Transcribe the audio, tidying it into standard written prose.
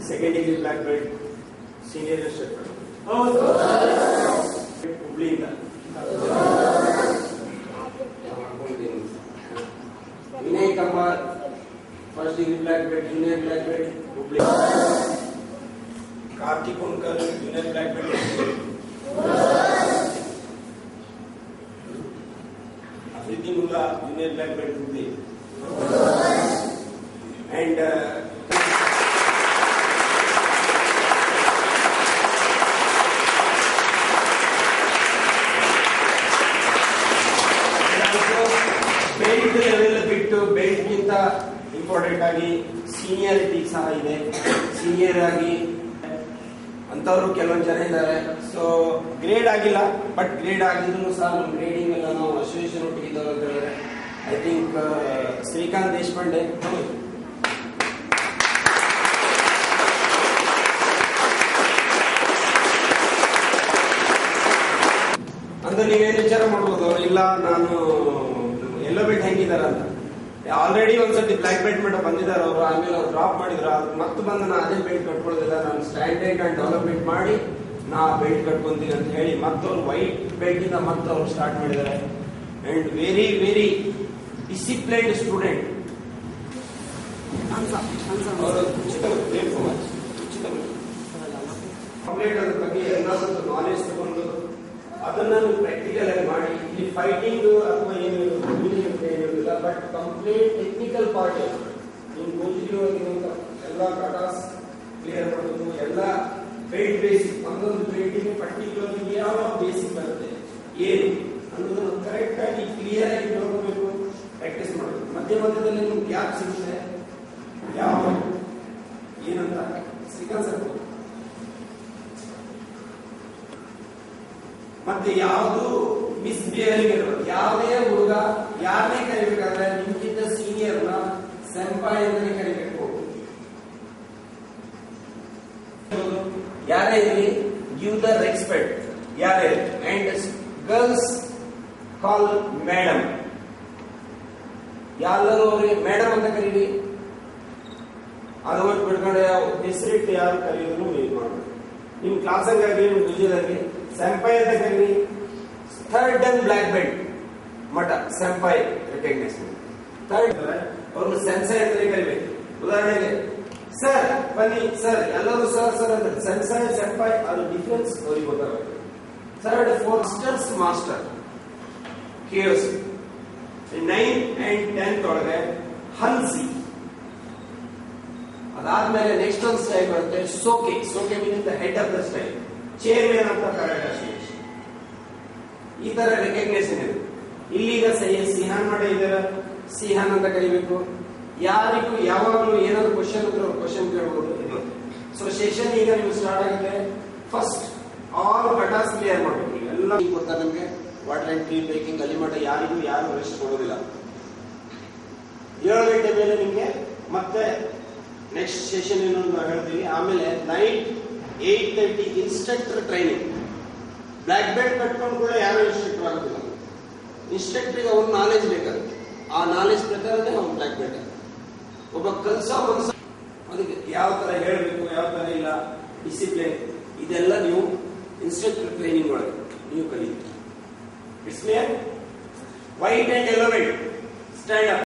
Second degree black belt senior instructor ಹುಬ್ಳಿಯಿಂದ. Vinay Kumar first degree black belt junior black belt Hubli. Karthik Unkar junior black belt. Afridi Mulla junior black belt Hubli. And belt level ಬಿಟ್ಟು belt ಗಿಂತ important ಆಗಿ seniority ಸಹ ಇದೆ. Senior ಆಗಿ ಅಂತವರು ಕೆಲವೊಂದು ಜನ ಇದ್ದಾರೆ. ಸೊ ಗ್ರೇಡ್ ಆಗಿಲ್ಲ, ಬಟ್ ಗ್ರೇಡ್ ಆಗಿದ್ರು ಸಹ ನಮ್ಮ ಗ್ರೇಡಿಂಗ್ ಎಲ್ಲ ನಾವು ಅಸೋಸಿಯೇಷನ್ ಒಟ್ಟಿಗೆ ಇದ್ದವರು ಅಂತ ಹೇಳಿದ್ರೆ ಐ ಥಿಂಕ್ ಶ್ರೀಕಾಂತ್ ದೇಶಪಾಂಡೆ. ಅಂದ್ರೆ ನೀವೇನು ವಿಚಾರ ಮಾಡ್ಬೋದು, ಇಲ್ಲ ನಾನು ಎಲ್ಲೋ ಬೆಲ್ಟ್ ಹೆಂಗಿದಾರ ಅಂತ. ಆಲ್ರೆಡಿ ಒಂದ್ಸತಿ ಬ್ಲಾಕ್ ಬೆಲ್ಟ್ ಮಟ್ಟ ಬಂದಿದ್ದಾರೆ ಅವರು, ಆಮೇಲೆ ಅವ್ರು ಡ್ರಾಪ್ ಮಾಡಿದ್ರು. ಮತ್ತೆ ಬಂದು ನಾನು ಅದೇ ಬೆಲ್ಟ್ ಕಟ್ಕೊಳ್ಳೋದಿಲ್ಲ, ನಾನು ಸ್ಟ್ಯಾಂಡರ್ಡ್ ಅಂಡ್ ಡೆವಲಪ್ಮೆಂಟ್ ಮಾಡಿ ನಾ ಬೆಲ್ಟ್ ಕಟ್ಕೊಂತೀನಿ ಅಂತ ಹೇಳಿ ಮತ್ತವ್ರು ವೈಟ್ ಬೆಲ್ಟ್ ಇಂದ ಮತ್ತೆ ಅವ್ರು ಸ್ಟಾರ್ಟ್ ಮಾಡಿದ್ದಾರೆ. And very very disciplined student. ಅವರು ಕಂಪ್ಲೀಟ್ ಅದ್ರ ಬಗ್ಗೆ ಎಲ್ಲಾದ್ರೂ ನಾಲೆಜ್ ತಗೊಂಡು ಅದನ್ನ ಪ್ರಾಕ್ಟಿಕಲ್ ಆಗಿ ಮಾಡಿ. ಇಲ್ಲಿ ಫೈಟಿಂಗ್ ಅಥವಾ ಏನು ಏನಿಲ್ಲ, ಬಟ್ ಕಂಪ್ಲೀಟ್ ಟೆಕ್ನಿಕಲ್ ಪಾರ್ಟ್ ನಿಮ್ ಗೋಜಿರುವಂತ ಎಲ್ಲ ಕಟಾಸ್ ಕ್ಲಿಯರ್ ಮಾಡೋದು, ಎಲ್ಲ ಬೆಲ್ಟ್ ಬೇಸಿಕ್, ಒಂದೊಂದು ಬೆಲ್ಟಿಗೆ ಪರ್ಟಿಕ್ಯುಲರ್ ಯಾವ ಬೇಸಿಕ್ ಬರುತ್ತೆ ಏನು ಅನ್ನೋದನ್ನು ಕರೆಕ್ಟ್ ಆಗಿ ಕ್ಲಿಯರ್ ಆಗಿ ನೋಡಬೇಕು, ಪ್ರಾಕ್ಟೀಸ್ ಮಾಡೋದು. ಮಧ್ಯ ಮಧ್ಯದಲ್ಲಿ ನಿಮ್ಗೆ ಗ್ಯಾಪ್ ಸಿಗುತ್ತೆ, ಯಾವ ಏನಂತ ಶ್ರೀಕಾಂತ್ ಸರ್. ಮತ್ತೆ ಯಾವುದು ಮಿಸ್ಬಿಹೇವಿಂಗ್ ಇರೋದು, ಯಾವುದೇ ಹುಡುಗ ಯಾರನ್ನೇ ಕರಿಬೇಕಾದ್ರೆ ನಿಮ್ಗಿಂತ ಸೀನಿಯರ್ನ ಸೆಂಪಾಯ್ ಅಂತಾನೆ ಕರಿಬೇಕು. ಯಾರೇ ಇರಲಿ, ಗಿವ್ ದ ರೆಸ್ಪೆಕ್ಟ್. ಯಾರೇ ಅಂಡ್ ಗರ್ಲ್ಸ್ ಕಾಲ್ ಮೇಡಮ್. ಎಲ್ಲರೂ ಅವ್ರಿಗೆ ಮೇಡಮ್ ಅಂತ ಕರೀರಿ. ಅದು ಒಂದು ಬಿಡ್ಕೊಂಡೆ ಹೆಸರಿಟ್ಟು ಯಾರು ಕರೆಯೋದು ಇದು ಮಾಡಬೇಕು. ನಿಮ್ ಕ್ಲಾಸಾಗಿ ನಿಮ್ ಡಿವಿಷನ್ ಸೆಂಪಾಯ್ ಅಂತ ಕರೀರಿ. Third and black belt Math ಸೆಂಪಾಯ್ ರೆಕಗ್ನೈಸ್ಮೆಂಟ್. Third ಅವ್ರನ್ನ ಸೆನ್ಸೈ ಅಂತಾನೆ ಕರಿಬೇಕು. ಉದಾಹರಣೆಗೆ ಸರ್ ಬನ್ನಿ ಸರ್, ಎಲ್ಲರೂ ಸರ್ ಸರ್ ಅಂತ ಸೆನ್ಸೈ ಸೆಂಪಾಯ್, ಅದು ಡಿಫರೆನ್ಸ್ ಅವ್ರಿಗೆ ಗೊತ್ತಾಗಬೇಕು. ಥರ್ಡ್ ಫೋರ್ಸ್ಟರ್ಸ್ ಮಾಸ್ಟರ್ ಕೇಳಿಸಿ. 9th and 10th ಒಳಗೆ ಹನ್ಸಿ. ಅದಾದ್ಮೇಲೆ ನೆಕ್ಸ್ಟ್ ಒಂದು ಸ್ಟೈಲ್ ಬರುತ್ತೆ soke. Soke meaning the head of the style, chairman ಅಂತ ಕರೆಕ್ಟ್ ಅಸೋಸಿಯೇಷನ್. ಈ ತರ ರೆಕಗ್ನೇಷನ್ ಇದೆ. ಇಲ್ಲಿಗ ಸಿಹಾನ್ ಮಾಡೇ ಇದ್ದಾರೆ, ಸಿಹಾನ್ ಅಂತ ಕರಿಬೇಕು. ಯಾರಿಗೂ ಯಾವಾಗಲೂ ಏನಾದ್ರು ಕ್ವಶನ್ ಇದ್ರೆ ಅವ್ರು ಕ್ವಶನ್ ಕೇಳಬಹುದು. ಇದು ಸೊ ಸೆಷನ್ ಈಗ ನೀವು ಸ್ಟಾರ್ಟ್ ಆಗಿದೆ. ಫಸ್ಟ್ ಆಲ್ ಕಟಾಸ್ ಕ್ಲಿಯರ್ ಮಾಡಬೇಕು. ಎಲ್ಲ ಗೊತ್ತಾ ನಮ್ಗೆ, ವಾಟರ್ ಅಂಡ್ ಕ್ಲೀನ್ ಬೇಕಿಂಗ್ ಅಲ್ಲಿ ಮಟ್ಟ ಯಾರಿಗೂ ಯಾರು ರೆಸ್ಟ್ ಕೊಡೋದಿಲ್ಲ. 7 ಗಂಟೆ ಮೇಲೆ ನಿಮ್ಗೆ ಮತ್ತೆ ನೆಕ್ಸ್ಟ್ ಸೆಷನ್ ಇನ್ನೊಂದು ಹೇಳ್ತೀವಿ. ಆಮೇಲೆ night 8:30 instructor training. Black belt ಕಟ್ಕೊಂಡು ಕೂಡ ಯಾರು ಇನ್ಸ್ಟ್ರಕ್ಟರ್ ಆಗೋದಿಲ್ಲ. ಇನ್ಸ್ಟ್ರಕ್ಟರ್ಗೆ ಅವ್ರ ನಾಲೆಜ್ ಬೇಕಾಗುತ್ತೆ. ಆ ನಾಲೆಜ್ ಪ್ರಕಾರನೇ ಅವ್ನು ಬ್ಲಾಕ್ ಬೆಲ್ಟ್. ಒಬ್ಬ ಕಲ್ಸೋ ಅದಕ್ಕೆ ಯಾವ ತರ ಹೇಳಬೇಕು, ಯಾವ ತರ ಇಲ್ಲ, ಡಿಸಿಪ್ಲಿನ್, ಇದೆಲ್ಲ ನೀವು ಇನ್ಸ್ಟ್ರಕ್ಟರ್ ಟ್ರೈನಿಂಗ್ ಒಳಗೆ ನೀವು ಕಲಿತೀರಿ. It's clear. White and yellow belt stand up.